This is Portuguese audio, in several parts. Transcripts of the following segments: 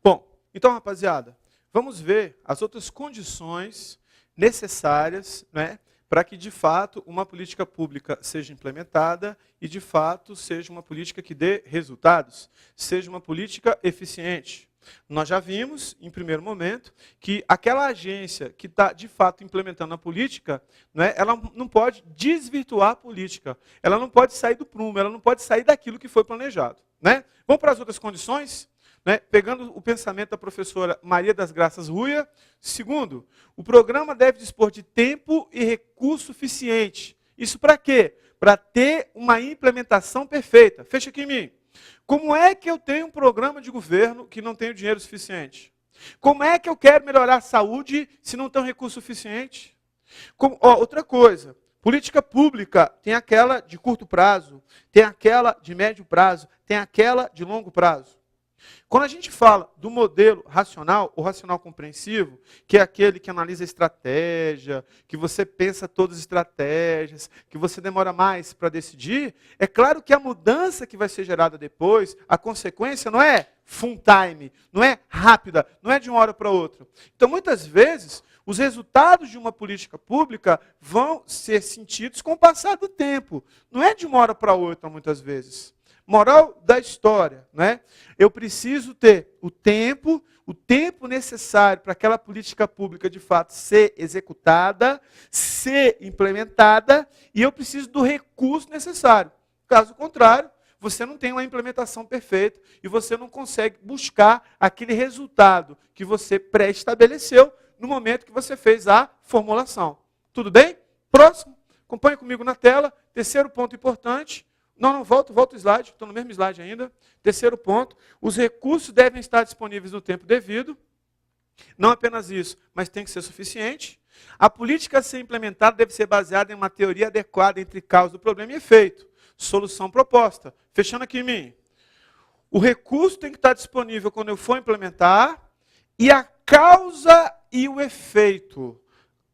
Bom, então, rapaziada, vamos ver as outras condições necessárias, né, para que, de fato, uma política pública seja implementada e, de fato, seja uma política que dê resultados, seja uma política eficiente. Nós já vimos, em primeiro momento, que aquela agência que está, de fato, implementando a política, né, ela não pode desvirtuar a política, ela não pode sair do prumo, ela não pode sair daquilo que foi planejado. Né? Vamos para as outras condições? Né? Pegando o pensamento da professora Maria das Graças Ruia. Segundo, o programa deve dispor de tempo e recurso suficiente. Isso para quê? Para ter uma implementação perfeita. Fecha aqui em mim. Como é que eu tenho um programa de governo que não tenho dinheiro suficiente? Como é que eu quero melhorar a saúde se não tenho recurso suficiente? Outra coisa, política pública tem aquela de curto prazo, tem aquela de médio prazo, tem aquela de longo prazo. Quando a gente fala do modelo racional, ou racional compreensivo, que é aquele que analisa a estratégia, que você pensa todas as estratégias, que você demora mais para decidir, é claro que a mudança que vai ser gerada depois, a consequência não é full time, não é rápida, não é de uma hora para outra. Então, muitas vezes, os resultados de uma política pública vão ser sentidos com o passar do tempo. Não é de uma hora para outra, muitas vezes. Moral da história, né? Eu preciso ter o tempo necessário para aquela política pública de fato ser executada, ser implementada, e eu preciso do recurso necessário. Caso contrário, você não tem uma implementação perfeita e você não consegue buscar aquele resultado que você pré-estabeleceu no momento que você fez a formulação. Tudo bem? Próximo. Acompanhe comigo na tela. Terceiro ponto importante. Não, volta o slide, estou no mesmo slide ainda. Terceiro ponto, os recursos devem estar disponíveis no tempo devido. Não apenas isso, mas tem que ser suficiente. A política a ser implementada deve ser baseada em uma teoria adequada entre causa do problema e efeito. Solução proposta. Fechando aqui em mim. O recurso tem que estar disponível quando eu for implementar, e a causa e o efeito.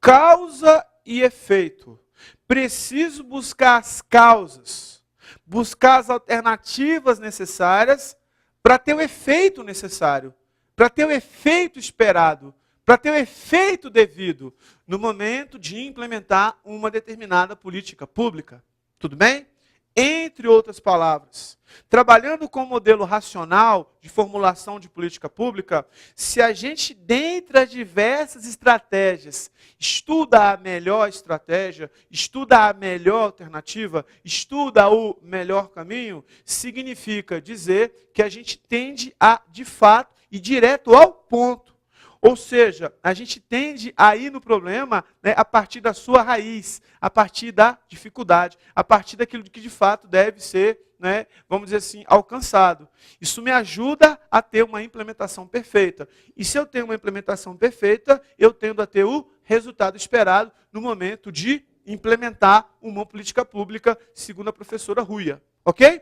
Causa e efeito. Preciso buscar as causas. Buscar as alternativas necessárias para ter o efeito necessário, para ter o efeito esperado, para ter o efeito devido no momento de implementar uma determinada política pública. Tudo bem? Entre outras palavras, trabalhando com o modelo racional de formulação de política pública, se a gente, dentre as diversas estratégias, estuda a melhor estratégia, estuda a melhor alternativa, estuda o melhor caminho, significa dizer que a gente tende a, de fato, ir direto ao ponto. Ou seja, a gente tende a ir no problema, né, a partir da sua raiz, a partir da dificuldade, a partir daquilo que de fato deve ser, né, vamos dizer assim, alcançado. Isso me ajuda a ter uma implementação perfeita. E se eu tenho uma implementação perfeita, eu tendo a ter o resultado esperado no momento de implementar uma política pública, segundo a professora Ruia. Ok?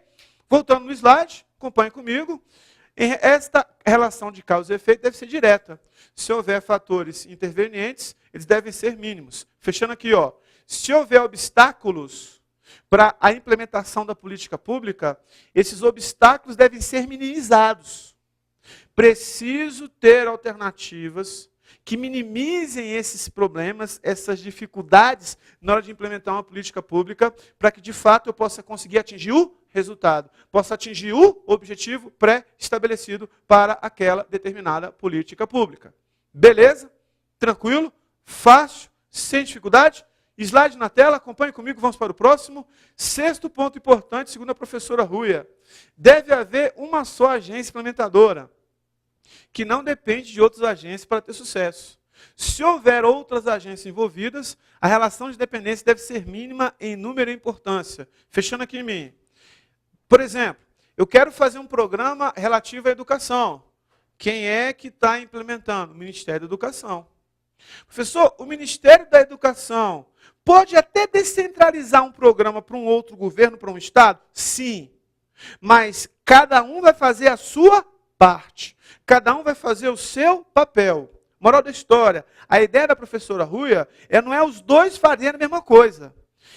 Voltando no slide, acompanhe comigo. Esta relação de causa e efeito deve ser direta. Se houver fatores intervenientes, eles devem ser mínimos. Fechando aqui, ó. Se houver obstáculos para a implementação da política pública, esses obstáculos devem ser minimizados. Preciso ter alternativas que minimizem esses problemas, essas dificuldades na hora de implementar uma política pública, para que de fato eu possa conseguir atingir o resultado, possa atingir o objetivo pré-estabelecido para aquela determinada política pública. Beleza? Tranquilo? Fácil? Sem dificuldade? Slide na tela, acompanhe comigo, vamos para o próximo. Sexto ponto importante, segundo a professora Ruia. Deve haver uma só agência implementadora, que não depende de outras agências para ter sucesso. Se houver outras agências envolvidas, a relação de dependência deve ser mínima em número e importância. Fechando aqui em mim. Por exemplo, eu quero fazer um programa relativo à educação. Quem é que está implementando? O Ministério da Educação. Professor, o Ministério da Educação pode até descentralizar um programa para um outro governo, para um estado? Sim. Mas cada um vai fazer a sua parte. Cada um vai fazer o seu papel. Moral da história, a ideia da professora Ruia não é os dois fazerem a mesma coisa.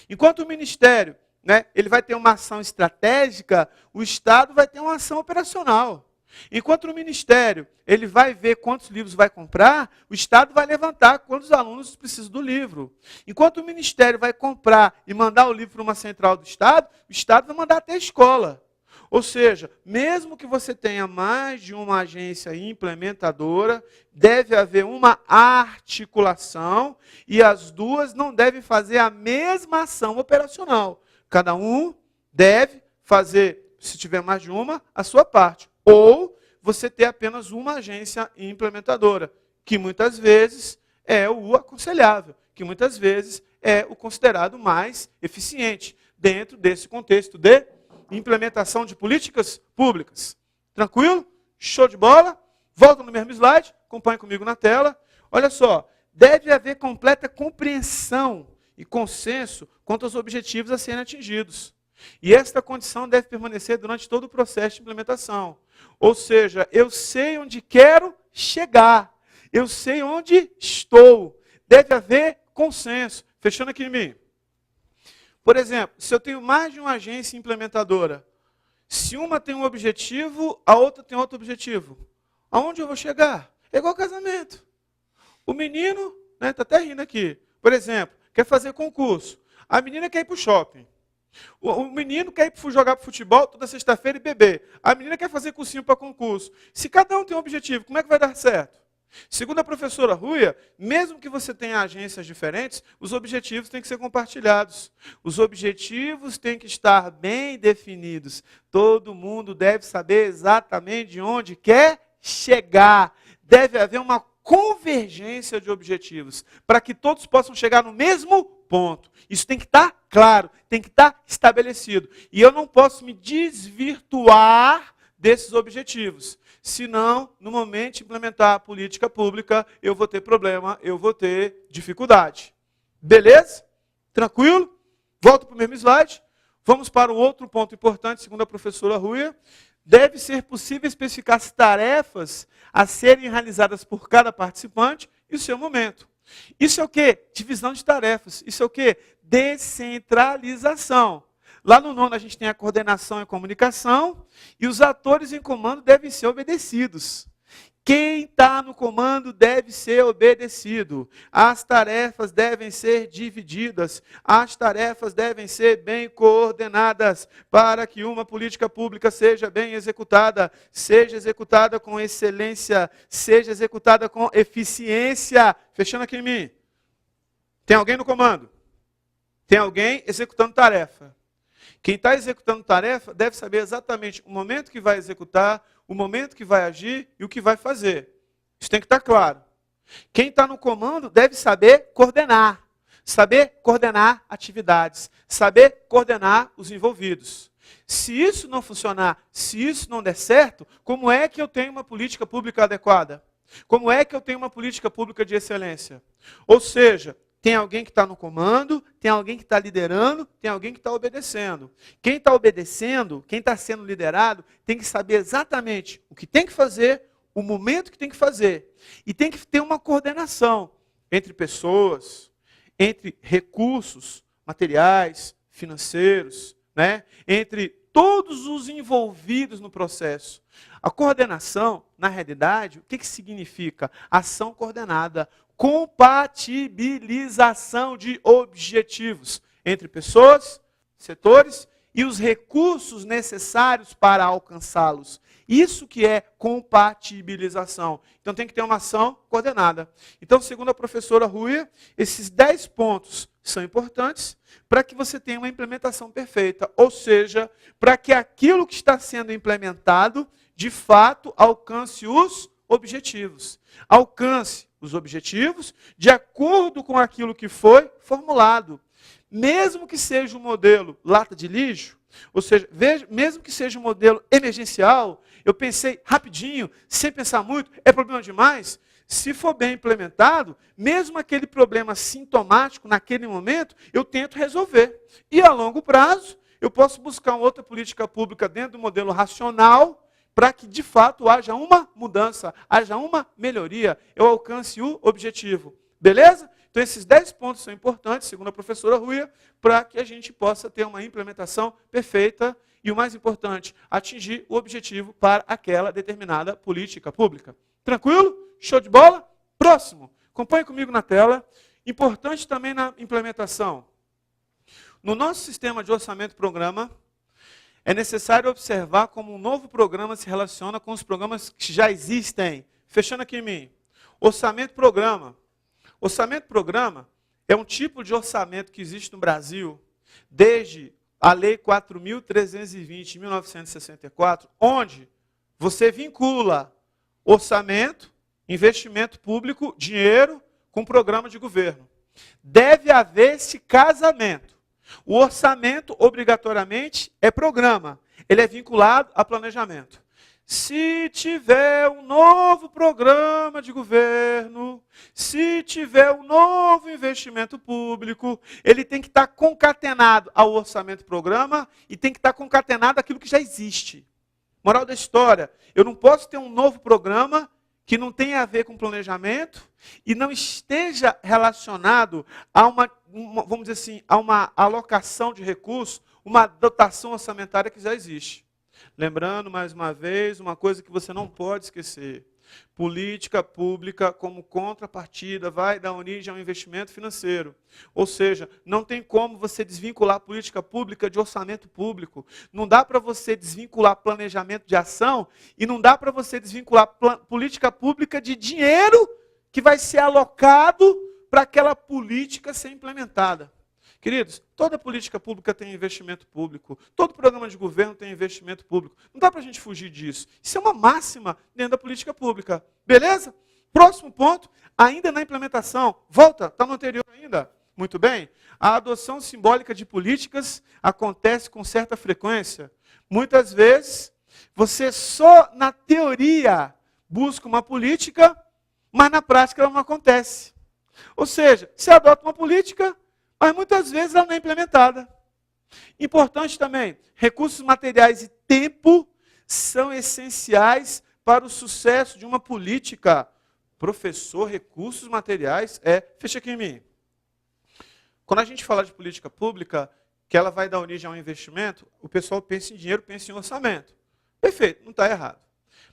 Enquanto o Ministério, né, ele vai ter uma ação estratégica, o Estado vai ter uma ação operacional. Enquanto o Ministério ele vai ver quantos livros vai comprar, o Estado vai levantar quantos alunos precisam do livro. Enquanto o Ministério vai comprar e mandar o livro para uma central do Estado, o Estado vai mandar até a escola. Ou seja, mesmo que você tenha mais de uma agência implementadora, deve haver uma articulação e as duas não devem fazer a mesma ação operacional. Cada um deve fazer, se tiver mais de uma, a sua parte. Ou você ter apenas uma agência implementadora, que muitas vezes é o aconselhável, que muitas vezes é o considerado mais eficiente dentro desse contexto de implementação de políticas públicas. Tranquilo? Show de bola? Volta no mesmo slide, acompanhe comigo na tela. Olha só, deve haver completa compreensão e consenso quanto aos objetivos a serem atingidos. E esta condição deve permanecer durante todo o processo de implementação. Ou seja, eu sei onde quero chegar, eu sei onde estou. Deve haver consenso. Fechando aqui em mim. Por exemplo, se eu tenho mais de uma agência implementadora, se uma tem um objetivo, a outra tem outro objetivo, aonde eu vou chegar? É igual casamento. O menino, está até rindo aqui, por exemplo, quer fazer concurso. A menina quer ir para o shopping. O menino quer ir jogar futebol toda sexta-feira e beber. A menina quer fazer cursinho para concurso. Se cada um tem um objetivo, como é que vai dar certo? Segundo a professora Ruia, mesmo que você tenha agências diferentes, os objetivos têm que ser compartilhados. Os objetivos têm que estar bem definidos. Todo mundo deve saber exatamente de onde quer chegar. Deve haver uma convergência de objetivos, para que todos possam chegar no mesmo ponto. Isso tem que estar claro, tem que estar estabelecido. E eu não posso me desvirtuar desses objetivos. Senão, no momento de implementar a política pública, eu vou ter problema, eu vou ter dificuldade. Beleza? Tranquilo? Volto para o mesmo slide. Vamos para um outro ponto importante, segundo a professora Ruia. Deve ser possível especificar as tarefas a serem realizadas por cada participante e o seu momento. Isso é o quê? Divisão de tarefas. Isso é o quê? Descentralização. Lá no nono a gente tem a coordenação e comunicação, e os atores em comando devem ser obedecidos. Quem está no comando deve ser obedecido. As tarefas devem ser divididas. As tarefas devem ser bem coordenadas para que uma política pública seja bem executada, seja executada com excelência, seja executada com eficiência. Fechando aqui em mim. Tem alguém no comando? Tem alguém executando tarefa. Quem está executando tarefa deve saber exatamente o momento que vai executar, o momento que vai agir e o que vai fazer. Isso tem que estar claro. Quem está no comando deve saber coordenar atividades, saber coordenar os envolvidos. Se isso não funcionar, se isso não der certo, como é que eu tenho uma política pública adequada? Como é que eu tenho uma política pública de excelência? Ou seja, tem alguém que está no comando, tem alguém que está liderando, tem alguém que está obedecendo. Quem está obedecendo, quem está sendo liderado, tem que saber exatamente o que tem que fazer, o momento que tem que fazer. E tem que ter uma coordenação entre pessoas, entre recursos materiais, financeiros, entre todos os envolvidos no processo. A coordenação, na realidade, o que significa? Ação coordenada. Compatibilização de objetivos entre pessoas, setores e os recursos necessários para alcançá-los. Isso que é compatibilização. Então tem que ter uma ação coordenada. Então, segundo a professora Ruia, esses 10 pontos são importantes para que você tenha uma implementação perfeita. Ou seja, para que aquilo que está sendo implementado, de fato, alcance os objetivos. Alcance os objetivos de acordo com aquilo que foi formulado. Mesmo que seja um modelo lata de lixo, ou seja, mesmo que seja um modelo emergencial, eu pensei rapidinho, sem pensar muito, é problema demais? Se for bem implementado, mesmo aquele problema sintomático naquele momento, eu tento resolver. E a longo prazo, eu posso buscar uma outra política pública dentro do modelo racional, para que, de fato, haja uma mudança, haja uma melhoria, eu alcance o objetivo. Beleza? Então, esses 10 pontos são importantes, segundo a professora Ruia, para que a gente possa ter uma implementação perfeita e o mais importante, atingir o objetivo para aquela determinada política pública. Tranquilo? Show de bola? Próximo. Acompanhe comigo na tela. Importante também na implementação. No nosso sistema de orçamento-programa, é necessário observar como um novo programa se relaciona com os programas que já existem. Fechando aqui em mim. Orçamento-programa. Orçamento-programa é um tipo de orçamento que existe no Brasil desde a Lei 4.320, de 1964, onde você vincula orçamento, investimento público, dinheiro, com programa de governo. Deve haver esse casamento. O orçamento, obrigatoriamente, é programa. Ele é vinculado a planejamento. Se tiver um novo programa de governo, se tiver um novo investimento público, ele tem que estar concatenado ao orçamento-programa e tem que estar concatenado àquilo que já existe. Moral da história, eu não posso ter um novo programa que não tenha a ver com planejamento e não esteja relacionado a vamos dizer assim, a uma alocação de recursos, uma dotação orçamentária que já existe. Lembrando, mais uma vez, uma coisa que você não pode esquecer. Política pública, como contrapartida, vai dar origem ao investimento financeiro. Ou seja, não tem como você desvincular a política pública de orçamento público. Não dá para você desvincular planejamento de ação e não dá para você desvincular política pública de dinheiro que vai ser alocado para aquela política ser implementada. Queridos, toda política pública tem investimento público, todo programa de governo tem investimento público. Não dá para a gente fugir disso. Isso é uma máxima dentro da política pública. Beleza? Próximo ponto, ainda na implementação. Volta, está no anterior ainda. Muito bem. A adoção simbólica de políticas acontece com certa frequência. Muitas vezes, você só na teoria busca uma política, mas na prática ela não acontece. Ou seja, você adota uma política, mas muitas vezes ela não é implementada. Importante também, recursos materiais e tempo são essenciais para o sucesso de uma política. Professor, recursos materiais fecha aqui em mim. Quando a gente fala de política pública, que ela vai dar origem a um investimento, o pessoal pensa em dinheiro, pensa em orçamento. Perfeito, não está errado.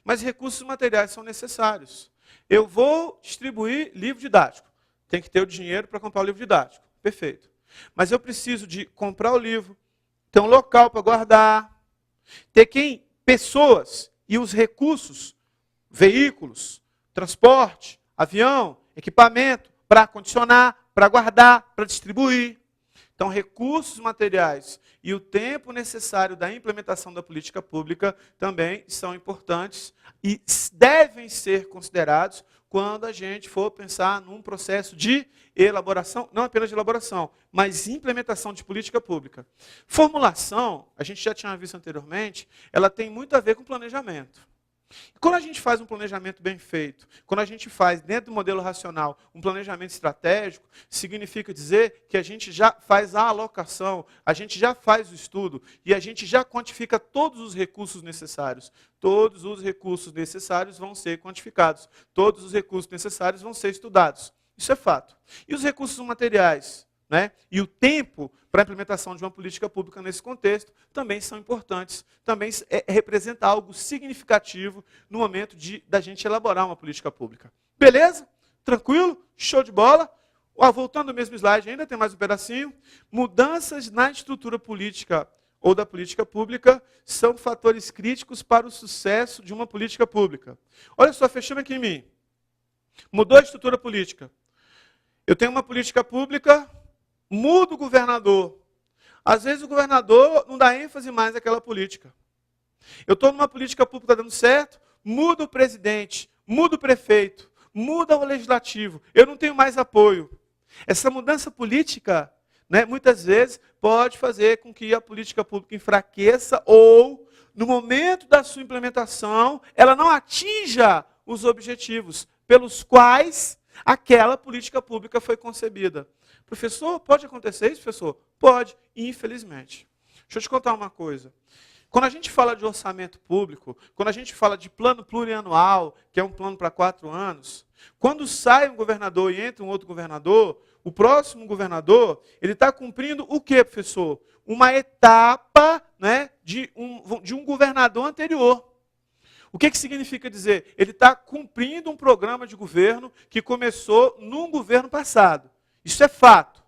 Mas recursos materiais são necessários. Eu vou distribuir livro didático. Tem que ter o dinheiro para comprar o livro didático. Perfeito. Mas eu preciso de comprar o livro, ter um local para guardar, ter pessoas e os recursos, veículos, transporte, avião, equipamento, para condicionar, para guardar, para distribuir. Então, recursos materiais e o tempo necessário da implementação da política pública também são importantes e devem ser considerados quando a gente for pensar num processo de elaboração, não apenas de elaboração, mas implementação de política pública. Formulação, a gente já tinha visto anteriormente, ela tem muito a ver com planejamento. E quando a gente faz um planejamento bem feito, quando a gente faz, dentro do modelo racional, um planejamento estratégico, significa dizer que a gente já faz a alocação, a gente já faz o estudo e a gente já quantifica todos os recursos necessários. Todos os recursos necessários vão ser quantificados. Todos os recursos necessários vão ser estudados. Isso é fato. E os recursos materiais, né? E o tempo para a implementação de uma política pública nesse contexto também são importantes, também representa algo significativo no momento da gente elaborar uma política pública. Beleza? Tranquilo? Show de bola? Voltando ao mesmo slide, ainda tem mais um pedacinho. Mudanças na estrutura política ou da política pública são fatores críticos para o sucesso de uma política pública. Olha só, fechando aqui em mim. Mudou a estrutura política. Eu tenho uma política pública, muda o governador. Às vezes o governador não dá ênfase mais àquela política. Eu estou numa política pública dando certo, muda o presidente, muda o prefeito, muda o legislativo. Eu não tenho mais apoio. Essa mudança política, né, muitas vezes, pode fazer com que a política pública enfraqueça ou, no momento da sua implementação, ela não atinja os objetivos pelos quais aquela política pública foi concebida. Professor, pode acontecer isso, professor? Pode, infelizmente. Deixa eu te contar uma coisa. Quando a gente fala de orçamento público, quando a gente fala de plano plurianual, que é um plano para 4 anos, quando sai um governador e entra um outro governador, o próximo governador, ele está cumprindo o quê, professor? Uma etapa, né, de um governador anterior. O que significa dizer? Ele está cumprindo um programa de governo que começou num governo passado. Isso é fato.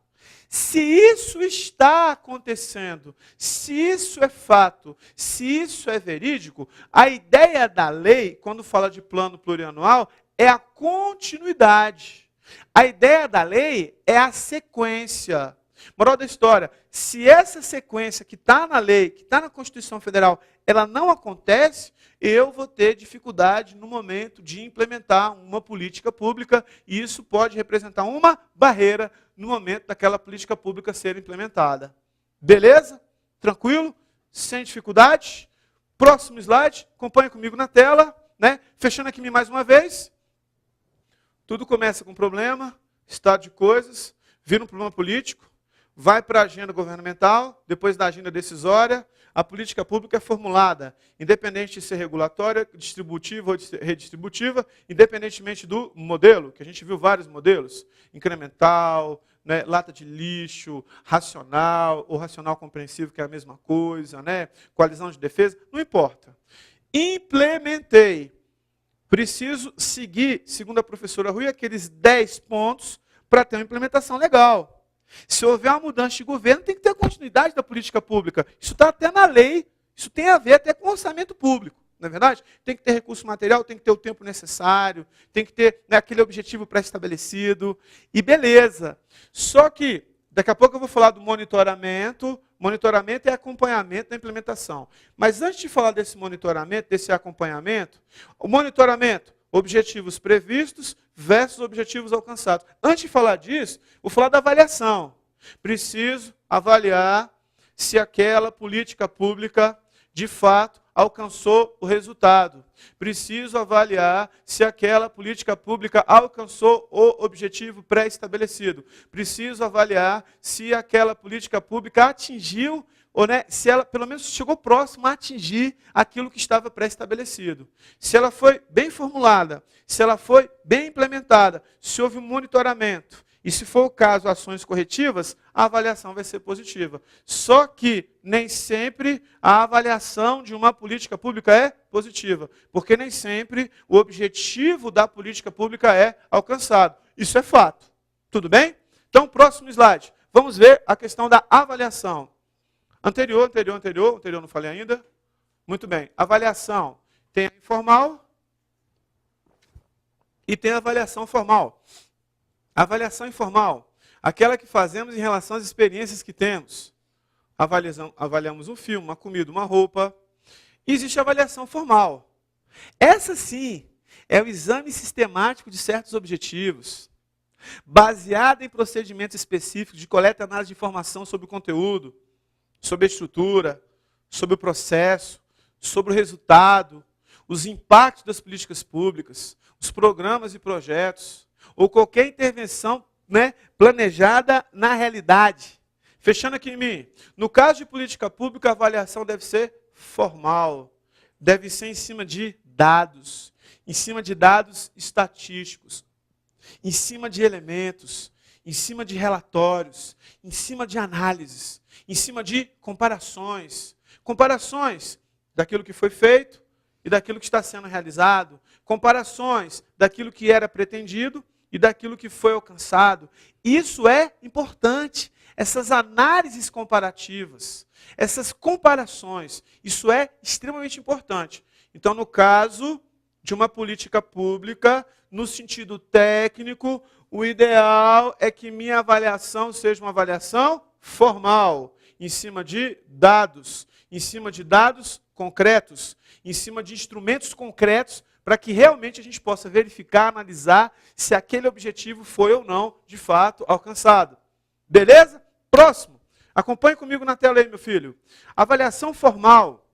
Se isso está acontecendo, se isso é fato, se isso é verídico, a ideia da lei, quando fala de plano plurianual, é a continuidade. A ideia da lei é a sequência. Moral da história, se essa sequência que está na lei, que está na Constituição Federal, ela não acontece, eu vou ter dificuldade no momento de implementar uma política pública, e isso pode representar uma barreira no momento daquela política pública ser implementada. Beleza? Tranquilo? Sem dificuldade? Próximo slide, acompanha comigo na tela, né? Fechando aqui mais uma vez. Tudo começa com problema, estado de coisas, vira um problema político, vai para a agenda governamental, depois da agenda decisória, a política pública é formulada, independente de ser regulatória, distributiva ou redistributiva, independentemente do modelo, que a gente viu vários modelos, incremental, né, lata de lixo, racional, ou racional compreensivo, que é a mesma coisa, né, coalizão de defesa, não importa. Implementei. Preciso seguir, segundo a professora Rui, aqueles 10 pontos para ter uma implementação legal. Se houver uma mudança de governo, tem que ter continuidade da política pública. Isso está até na lei, isso tem a ver até com orçamento público, não é verdade? Tem que ter recurso material, tem que ter o tempo necessário, tem que ter, né, aquele objetivo pré-estabelecido, e beleza. Só que, daqui a pouco eu vou falar do monitoramento. Monitoramento é acompanhamento da implementação. Mas antes de falar desse monitoramento, desse acompanhamento, o monitoramento, objetivos previstos versus objetivos alcançados. Antes de falar disso, vou falar da avaliação. Preciso avaliar se aquela política pública, de fato, alcançou o resultado. Preciso avaliar se aquela política pública alcançou o objetivo pré-estabelecido. Preciso avaliar se aquela política pública atingiu, ou, né, se ela pelo menos chegou próximo a atingir aquilo que estava pré-estabelecido. Se ela foi bem formulada, se ela foi bem implementada, se houve um monitoramento, e se for o caso, ações corretivas, a avaliação vai ser positiva. Só que nem sempre a avaliação de uma política pública é positiva, porque nem sempre o objetivo da política pública é alcançado. Isso é fato. Tudo bem? Então, próximo slide. Vamos ver a questão da avaliação. Anterior, não falei ainda. Muito bem. Avaliação. Tem a informal e tem a avaliação formal. A avaliação informal, aquela que fazemos em relação às experiências que temos. Avaliamos um filme, uma comida, uma roupa. E existe a avaliação formal. Essa sim é o exame sistemático de certos objetivos, baseada em procedimentos específicos de coleta e análise de informação sobre o conteúdo, sobre a estrutura, sobre o processo, sobre o resultado, os impactos das políticas públicas, os programas e projetos, ou qualquer intervenção, né, planejada na realidade. Fechando aqui em mim, no caso de política pública, a avaliação deve ser formal, deve ser em cima de dados estatísticos, em cima de elementos, em cima de relatórios, em cima de análises, em cima de comparações. Comparações daquilo que foi feito e daquilo que está sendo realizado. Comparações daquilo que era pretendido e daquilo que foi alcançado. Isso é importante. Essas análises comparativas, essas comparações, isso é extremamente importante. Então, no caso de uma política pública, no sentido técnico, o ideal é que minha avaliação seja uma avaliação formal, em cima de dados concretos, em cima de instrumentos concretos, para que realmente a gente possa verificar, analisar se aquele objetivo foi ou não, de fato, alcançado. Beleza? Próximo. Acompanhe comigo na tela aí, meu filho. Avaliação formal,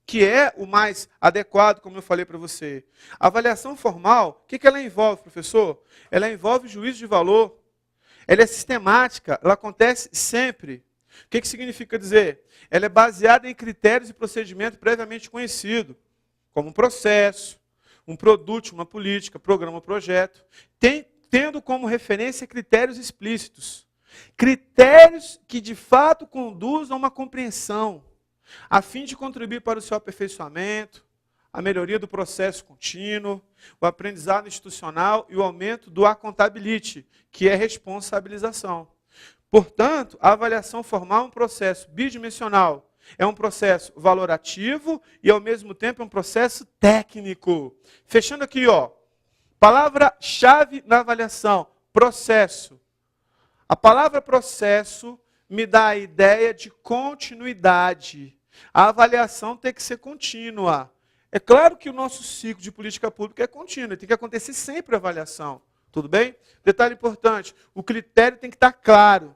que é o mais adequado, como eu falei para você. A avaliação formal, o que ela envolve, professor? Ela envolve juízo de valor. Ela é sistemática, ela acontece sempre. O que significa dizer? Ela é baseada em critérios e procedimentos previamente conhecidos, como um processo, um produto, uma política, programa, projeto. Tem tendo como referência critérios explícitos. Critérios que de fato conduzam a uma compreensão, a fim de contribuir para o seu aperfeiçoamento, a melhoria do processo contínuo, o aprendizado institucional e o aumento do accountability, que é responsabilização. Portanto, a avaliação formal é um processo bidimensional, é um processo valorativo e, ao mesmo tempo, é um processo técnico. Fechando aqui, ó, palavra-chave na avaliação, processo. A palavra processo me dá a ideia de continuidade. A avaliação tem que ser contínua. É claro que o nosso ciclo de política pública é contínuo, tem que acontecer sempre a avaliação. Tudo bem? Detalhe importante, o critério tem que estar claro,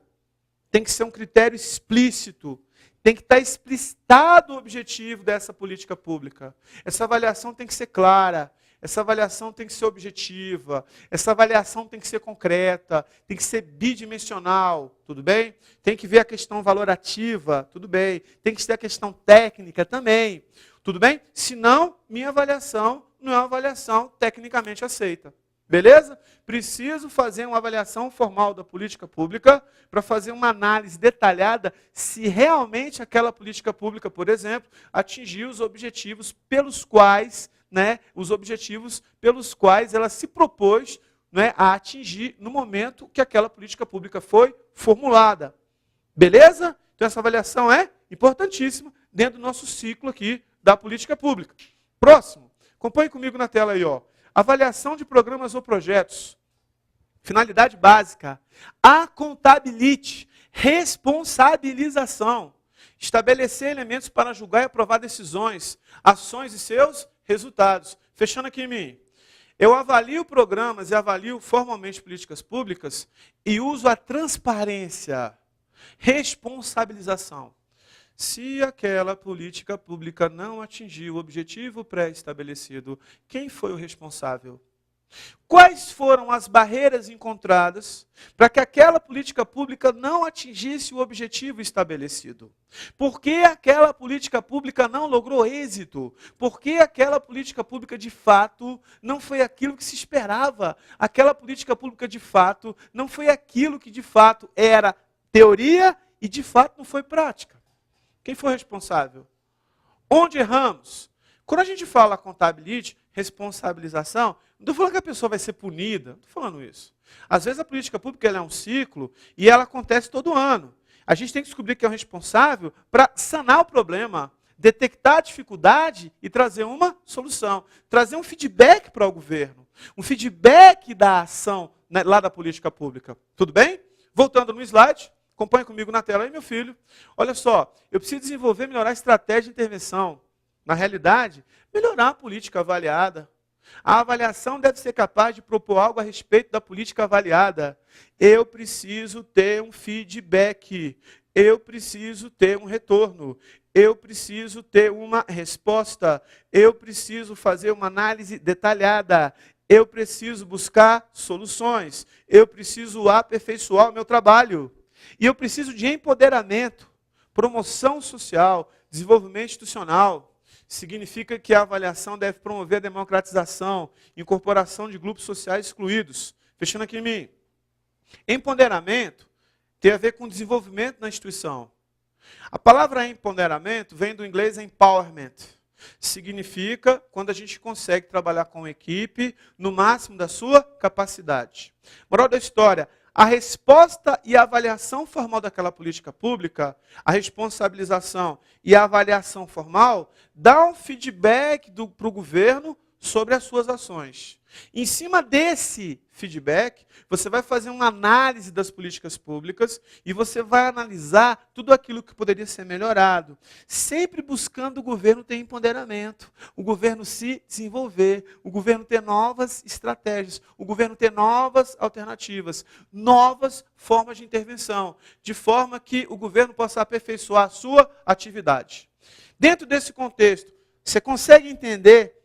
tem que ser um critério explícito, tem que estar explicitado o objetivo dessa política pública. Essa avaliação tem que ser clara, essa avaliação tem que ser objetiva, essa avaliação tem que ser concreta, tem que ser bidimensional, tudo bem? Tem que ver a questão valorativa, tudo bem? Tem que ter a questão técnica também, tudo bem? Senão, minha avaliação não é uma avaliação tecnicamente aceita. Beleza? Preciso fazer uma avaliação formal da política pública para fazer uma análise detalhada se realmente aquela política pública, por exemplo, atingiu os objetivos pelos quais, ela se propôs, a atingir no momento que aquela política pública foi formulada. Beleza? Então essa avaliação é importantíssima dentro do nosso ciclo aqui da política pública. Próximo. Acompanhe comigo na tela aí, ó. Avaliação de programas ou projetos. Finalidade básica. Accountability. Responsabilização. Estabelecer elementos para julgar e aprovar decisões, ações e seus resultados. Fechando aqui em mim. Eu avalio programas e avalio formalmente políticas públicas e uso a transparência. Responsabilização. Se aquela política pública não atingiu o objetivo pré-estabelecido, quem foi o responsável? Quais foram as barreiras encontradas para que aquela política pública não atingisse o objetivo estabelecido? Por que aquela política pública não logrou êxito? Por que aquela política pública de fato não foi aquilo que se esperava? Aquela política pública de fato não foi aquilo que de fato era teoria e de fato não foi prática? Quem foi responsável? Onde erramos? Quando a gente fala accountability, responsabilização, não estou falando que a pessoa vai ser punida, não estou falando isso. Às vezes a política pública ela é um ciclo e ela acontece todo ano. A gente tem que descobrir quem é o responsável para sanar o problema, detectar a dificuldade e trazer uma solução. Trazer um feedback para o governo, um feedback da ação lá da política pública. Tudo bem? Voltando no slide. Acompanhe comigo na tela aí, meu filho. Olha só, eu preciso desenvolver e melhorar a estratégia de intervenção. Na realidade, melhorar a política avaliada. A avaliação deve ser capaz de propor algo a respeito da política avaliada. Eu preciso ter um feedback. Eu preciso ter um retorno. Eu preciso ter uma resposta. Eu preciso fazer uma análise detalhada. Eu preciso buscar soluções. Eu preciso aperfeiçoar o meu trabalho. E eu preciso de empoderamento, promoção social, desenvolvimento institucional. Significa que a avaliação deve promover a democratização, incorporação de grupos sociais excluídos. Fechando aqui em mim. Empoderamento tem a ver com desenvolvimento na instituição. A palavra empoderamento vem do inglês empowerment. Significa quando a gente consegue trabalhar com equipe no máximo da sua capacidade. Moral da história. A resposta e a avaliação formal daquela política pública, a responsabilização e a avaliação formal, dá um feedback para o governo sobre as suas ações. Em cima desse feedback, você vai fazer uma análise das políticas públicas e você vai analisar tudo aquilo que poderia ser melhorado, sempre buscando o governo ter empoderamento, o governo se desenvolver, o governo ter novas estratégias, o governo ter novas alternativas, novas formas de intervenção, de forma que o governo possa aperfeiçoar a sua atividade. Dentro desse contexto, você consegue entender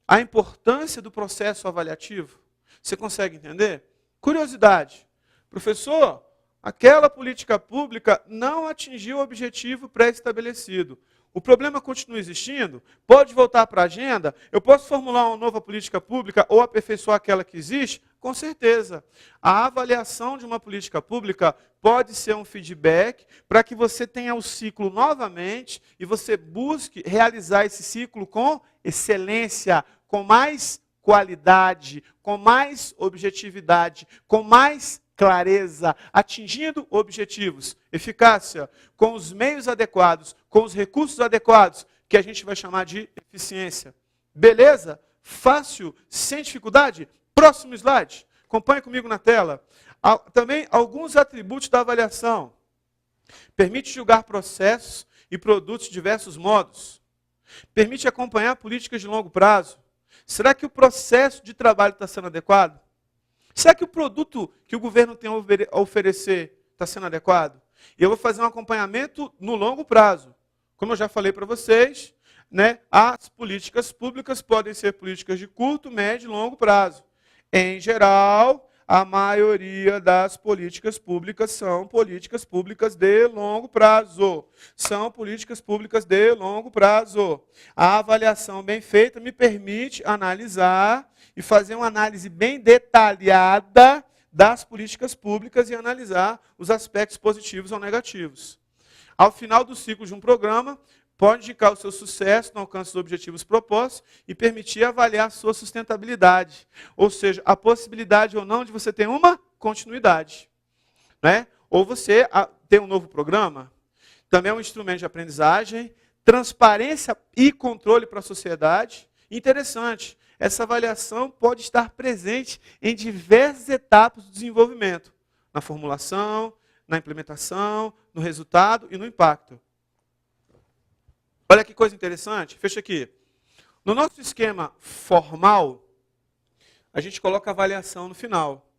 a importância do processo avaliativo? Você consegue entender? Curiosidade. Professor, aquela política pública não atingiu o objetivo pré-estabelecido. O problema continua existindo? Pode voltar para a agenda? Eu posso formular uma nova política pública ou aperfeiçoar aquela que existe? Com certeza. A avaliação de uma política pública pode ser um feedback para que você tenha o ciclo novamente e você busque realizar esse ciclo com excelência, com mais qualidade, com mais objetividade, com mais clareza, atingindo objetivos, eficácia, com os meios adequados, com os recursos adequados, que a gente vai chamar de eficiência. Beleza? Fácil? Sem dificuldade? Próximo slide. Acompanhe comigo na tela. Também alguns atributos da avaliação. Permite julgar processos e produtos de diversos modos. Permite acompanhar políticas de longo prazo. Será que o processo de trabalho está sendo adequado? Será que o produto que o governo tem a oferecer está sendo adequado? E eu vou fazer um acompanhamento no longo prazo. Como eu já falei para vocês, né, as políticas públicas podem ser políticas de curto, médio e longo prazo. Em geral, a maioria das políticas públicas são políticas públicas de longo prazo. São políticas públicas de longo prazo. A avaliação bem feita me permite analisar e fazer uma análise bem detalhada das políticas públicas e analisar os aspectos positivos ou negativos. Ao final do ciclo de um programa, pode indicar o seu sucesso no alcance dos objetivos propostos e permitir avaliar a sua sustentabilidade. Ou seja, a possibilidade ou não de você ter uma continuidade. Né? Ou você ter um novo programa. Também é um instrumento de aprendizagem, transparência e controle para a sociedade. Interessante, essa avaliação pode estar presente em diversas etapas do desenvolvimento. Na formulação, na implementação, no resultado e no impacto. Olha que coisa interessante, fecha aqui. No nosso esquema formal, a gente coloca a avaliação no final.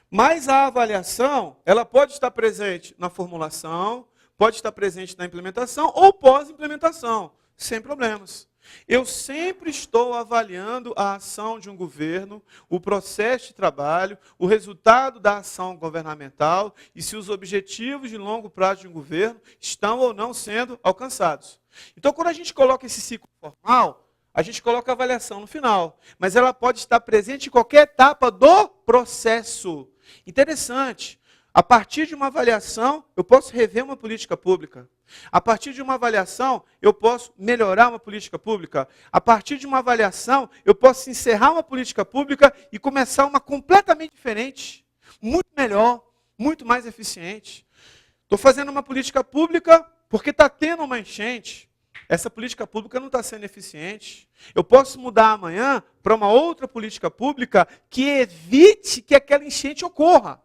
Mas a avaliação, ela pode estar presente na formulação, pode estar presente na implementação ou pós-implementação, sem problemas. Eu sempre estou avaliando a ação de um governo, o processo de trabalho, o resultado da ação governamental e se os objetivos de longo prazo de um governo estão ou não sendo alcançados. Então, quando a gente coloca esse ciclo formal, a gente coloca a avaliação no final, mas ela pode estar presente em qualquer etapa do processo. Interessante. A partir de uma avaliação, eu posso rever uma política pública. A partir de uma avaliação, eu posso melhorar uma política pública. A partir de uma avaliação, eu posso encerrar uma política pública e começar uma completamente diferente, muito melhor, muito mais eficiente. Estou fazendo uma política pública porque está tendo uma enchente. Essa política pública não está sendo eficiente. Eu posso mudar amanhã para uma outra política pública que evite que aquela enchente ocorra.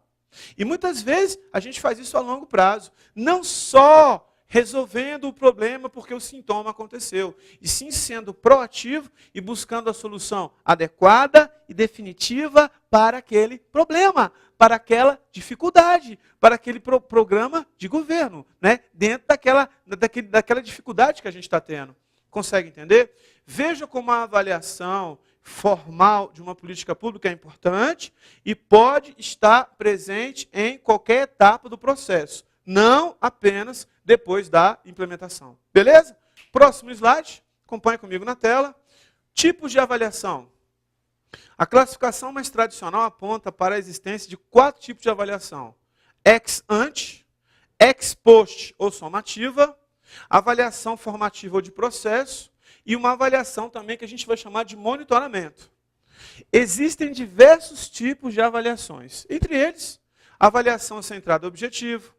E muitas vezes a gente faz isso a longo prazo. Não só resolvendo o problema porque o sintoma aconteceu, e sim sendo proativo e buscando a solução adequada e definitiva para aquele problema, para aquela dificuldade, para aquele programa de governo, né? Dentro daquela dificuldade que a gente está tendo. Consegue entender? Veja como a avaliação formal de uma política pública é importante e pode estar presente em qualquer etapa do processo, não apenas depois da implementação. Beleza? Próximo slide, acompanhe comigo na tela. Tipos de avaliação. A classificação mais tradicional aponta para a existência de 4 tipos de avaliação. Ex ante, ex post ou somativa, avaliação formativa ou de processo, e uma avaliação também que a gente vai chamar de monitoramento. Existem diversos tipos de avaliações. Entre eles, avaliação centrada no objetivo,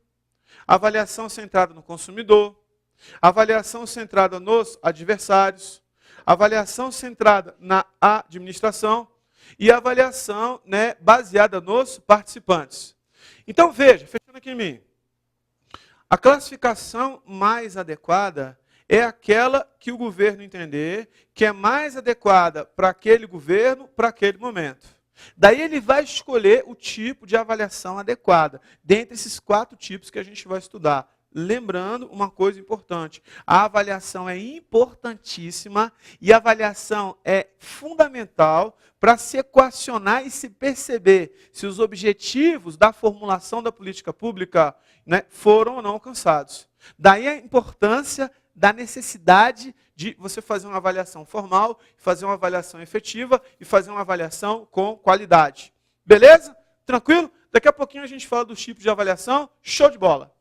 avaliação centrada no consumidor, avaliação centrada nos adversários, avaliação centrada na administração e avaliação, né, baseada nos participantes. Então veja, fechando aqui em mim, a classificação mais adequada é aquela que o governo entender que é mais adequada para aquele governo, para aquele momento. Daí ele vai escolher o tipo de avaliação adequada, dentre esses 4 tipos que a gente vai estudar. Lembrando uma coisa importante, a avaliação é importantíssima e a avaliação é fundamental para se equacionar e se perceber se os objetivos da formulação da política pública, né, foram ou não alcançados. Daí a importância da necessidade de você fazer uma avaliação formal, fazer uma avaliação efetiva e fazer uma avaliação com qualidade. Beleza? Tranquilo? Daqui a pouquinho a gente fala dos tipos de avaliação. Show de bola!